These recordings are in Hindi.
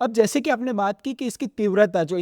अब जैसे कि आपने बात की कि इसकी तीव्रता जो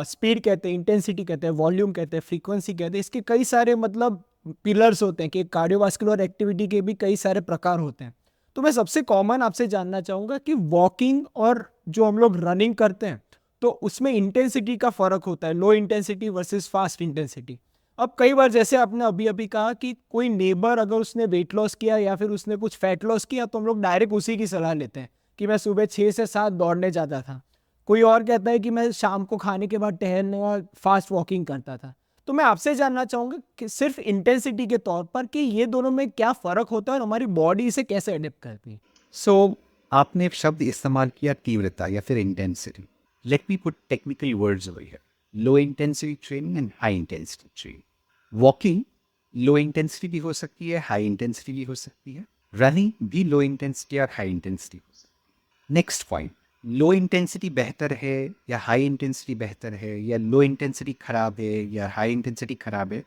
स्पीड कहते हैं, इंटेंसिटी कहते हैं, वॉल्यूम कहते हैं, फ्रीक्वेंसी कहते हैं, इसके कई सारे मतलब पिलर्स होते हैं कि कार्डियोवास्कुलर एक्टिविटी के भी कई सारे प्रकार होते हैं। तो मैं सबसे कॉमन आपसे जानना चाहूँगा कि वॉकिंग और जो हम लोग रनिंग करते हैं, तो उसमें इंटेंसिटी का फ़र्क होता है, low intensity versus fast intensity. अब कई बार जैसे आपने अभी-अभी कहा कि कोई नेबर अगर उसने वेट लॉस किया या फिर उसने कुछ फैट लॉस किया, तो हम लोग डायरेक्ट उसी की सलाह लेते हैं। कि मैं सुबह 6 से 7 दौड़ने जाता था। कोई और कहता है कि मैं शाम को खाने के बाद टहलने और फास्ट वॉकिंग करता था। तो मैं आपसे जानना चाहूँगा कि सिर्फ़ इंटेंसिटी के तौर पर कि ये दोनों में क्या फ़र्क होता है और हमारी बॉडी इसे कैसे अडैप्ट करती है? सो आपने शब्द इस्तेमाल किया तीव्रता या फिर intensity. Late me put technical words over here. Low intensity training and high intensity training. Walking low intensity भी हो सकती है, हाई इंटेंसिटी भी हो सकती है। रनिंग भी लो इंटेंसिटी और हाई इंटेंसिटी हो सकती है। नेक्स्ट पॉइंट, लो इंटेंसिटी बेहतर है या हाई इंटेंसिटी बेहतर है, या लो इंटेंसिटी खराब है या हाई इंटेंसिटी खराब है,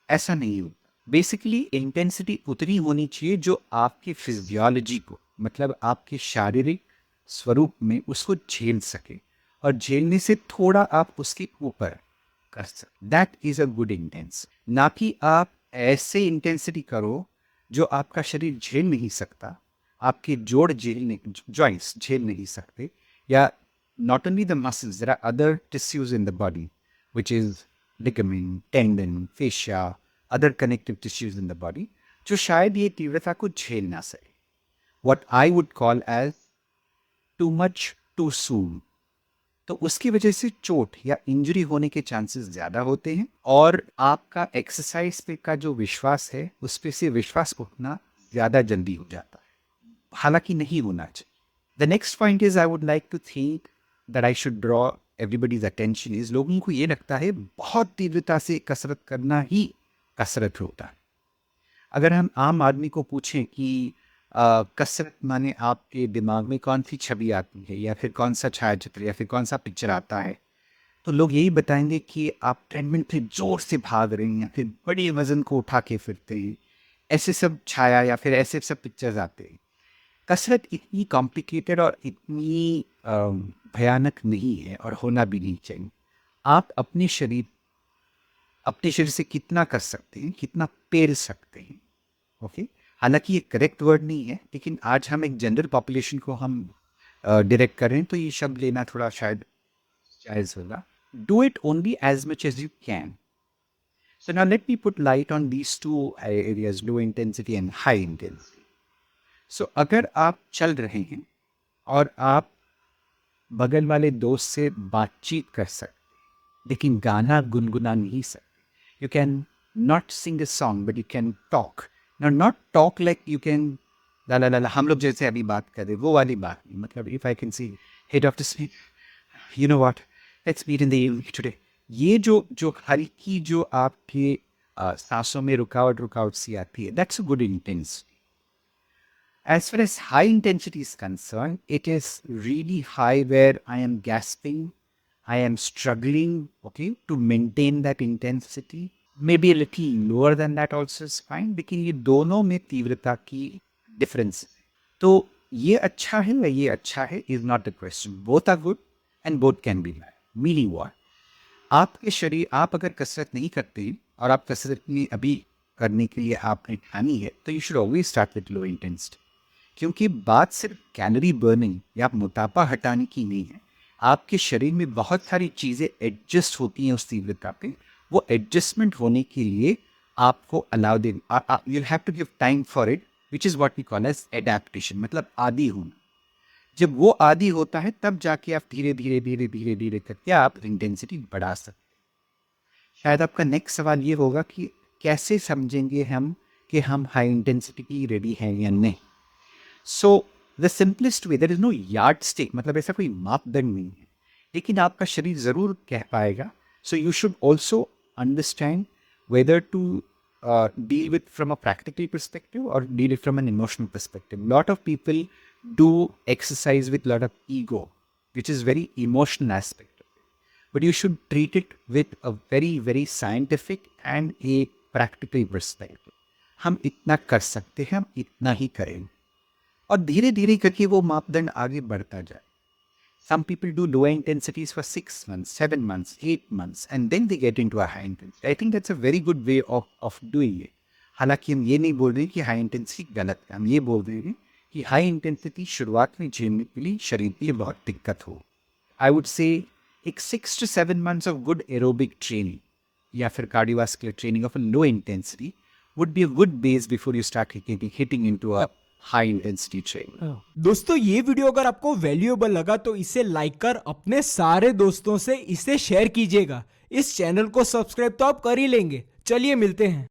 ऐसा नहीं होता। बेसिकली इंटेंसिटी उतनी होनी चाहिए जो आपकी फिजियोलॉजी को, मतलब आपके शारीरिक स्वरूप में उसको झेल सके, और झेलने से थोड़ा आप उसके ऊपर कर सकते, that is a good intense. ना कि आप ऐसे इंटेंसिटी करो जो आपका शरीर झेल नहीं सकता, आपके जोड़ झेल नहीं, जॉइंट्स झेल नहीं सकते, या not only the muscles, there are other tissues in the body, which is ligament, tendon, fascia, other connective tissues in the body, जो शायद ये तीव्रता को झेल ना सके। What I would call as too much too soon। तो उसकी वजह से चोट या इंजरी होने के चांसेस ज़्यादा होते हैं, और आपका एक्सरसाइज पे का जो विश्वास है उस पे से विश्वास उठना ज़्यादा जल्दी हो जाता है, हालांकि नहीं होना चाहिए। The next point is I would like to think that I should draw everybody's attention is, लोगों को ये लगता है बहुत तीव्रता से कसरत करना ही कसरत होता है। अगर हम आम आदमी को पूछें कि कसरत माने आपके दिमाग में कौन सी छवि आती है, या फिर कौन सा छायाचित्र, या फिर कौन सा पिक्चर आता है, तो लोग यही बताएंगे कि आप ट्रेडमिल पे जोर से भाग रहे हैं, या फिर बड़े वजन को उठा के फिरते हैं। ऐसे सब छाया या फिर ऐसे सब पिक्चर्स आते हैं। कसरत इतनी कॉम्प्लिकेटेड और इतनी भयानक नहीं है, और होना भी नहीं चाहिए। आप अपने शरीर से कितना कर सकते हैं, कितना पेल सकते हैं, ओके। हालांकि ये करेक्ट वर्ड नहीं है, लेकिन आज हम एक जनरल पॉपुलेशन को हम डायरेक्ट करें तो ये शब्द लेना थोड़ा शायद जायज होगा। Do it only as much as you can. So now let me put light on these two areas, low intensity and high intensity. So अगर आप चल रहे हैं और आप बगल वाले दोस्त से बातचीत कर सकते, लेकिन गाना गुनगुना नहीं सकते, you can not sing a song but you can talk. Now not talk like you can la la la la, हम लोग जैसे अभी बात कर रहे वो वाली बात नहीं। मतलब if I can see head of this, you know what, let's meet in the evening today. ये जो जो हल्की जो आपके सांसों में रुकावट रुकावट सी आती है, that's a good intense. As far as high intensity is concerned, it is really high where I am gasping, I am struggling, okay, to maintain that intensity. Maybe a little lower than that also is fine, लेकिन ये दोनों में तीव्रता की डिफरेंस। तो ये अच्छा है या ये अच्छा है is not the question, both are good and both can be bad. Meaning what, आपके शरीर, आप अगर कसरत नहीं करते और आप कसरत में अभी करने के लिए आपने ठानी है, तो you should always start with low intensity. क्योंकि बात सिर्फ कैलोरी बर्निंग या मोटापा हटाने की नहीं है, आपके शरीर में बहुत सारी चीज़ें एडजस्ट होती हैं उस तीव्रता पे। वो एडजस्टमेंट होने के लिए आपको अलाउ दे, you have to give time for it, which is what we call as adaptation, मतलब आदी होना। जब वो आदी होता है तब जाके आप धीरे धीरे धीरे धीरे धीरे करके आप इंटेंसिटी बढ़ा सकते हैं। शायद आपका नेक्स्ट सवाल ये होगा कि कैसे समझेंगे हम कि हम हाई इंटेंसिटी की रेडी हैं या नहीं। So the simplest way, there is no yardstick, मतलब ऐसा कोई मापदंड नहीं है, लेकिन आपका शरीर ज़रूर कह पाएगा। So you should also understand whether to deal with from a practical perspective or deal it from an emotional perspective. Lot of people do exercise with lot of ego, which is very emotional aspect of it. But you should treat it with a very very scientific and a practical perspective. हम इतना कर सकते हैं, हम इतना ही करेंगे, और धीरे धीरे करके वो मापदंड आगे बढ़ता जाए। Some people do lower intensities for 6 months, 7 months, 8 months, and then they get into a high intensity. I think that's a very good way of doing it. हालांकि हम ये नहीं बोल रहे कि हाई इंटेंसिटी गलत है, हम ये बोल रहे हैं कि हाई इंटेंसिटी शुरुआत में झेलने के लिए शरीर के लिए बहुत दिक्कत हो. आई वुड से एक 6 to 7 months of good aerobic training या फिर cardiovascular training of a low intensity would be a good base before you start hitting into a high intensity training. दोस्तों ये वीडियो अगर आपको वैल्यूएबल लगा तो इसे लाइक कर अपने सारे दोस्तों से इसे शेयर कीजिएगा. इस चैनल को सब्सक्राइब तो आप कर ही लेंगे. चलिए मिलते हैं.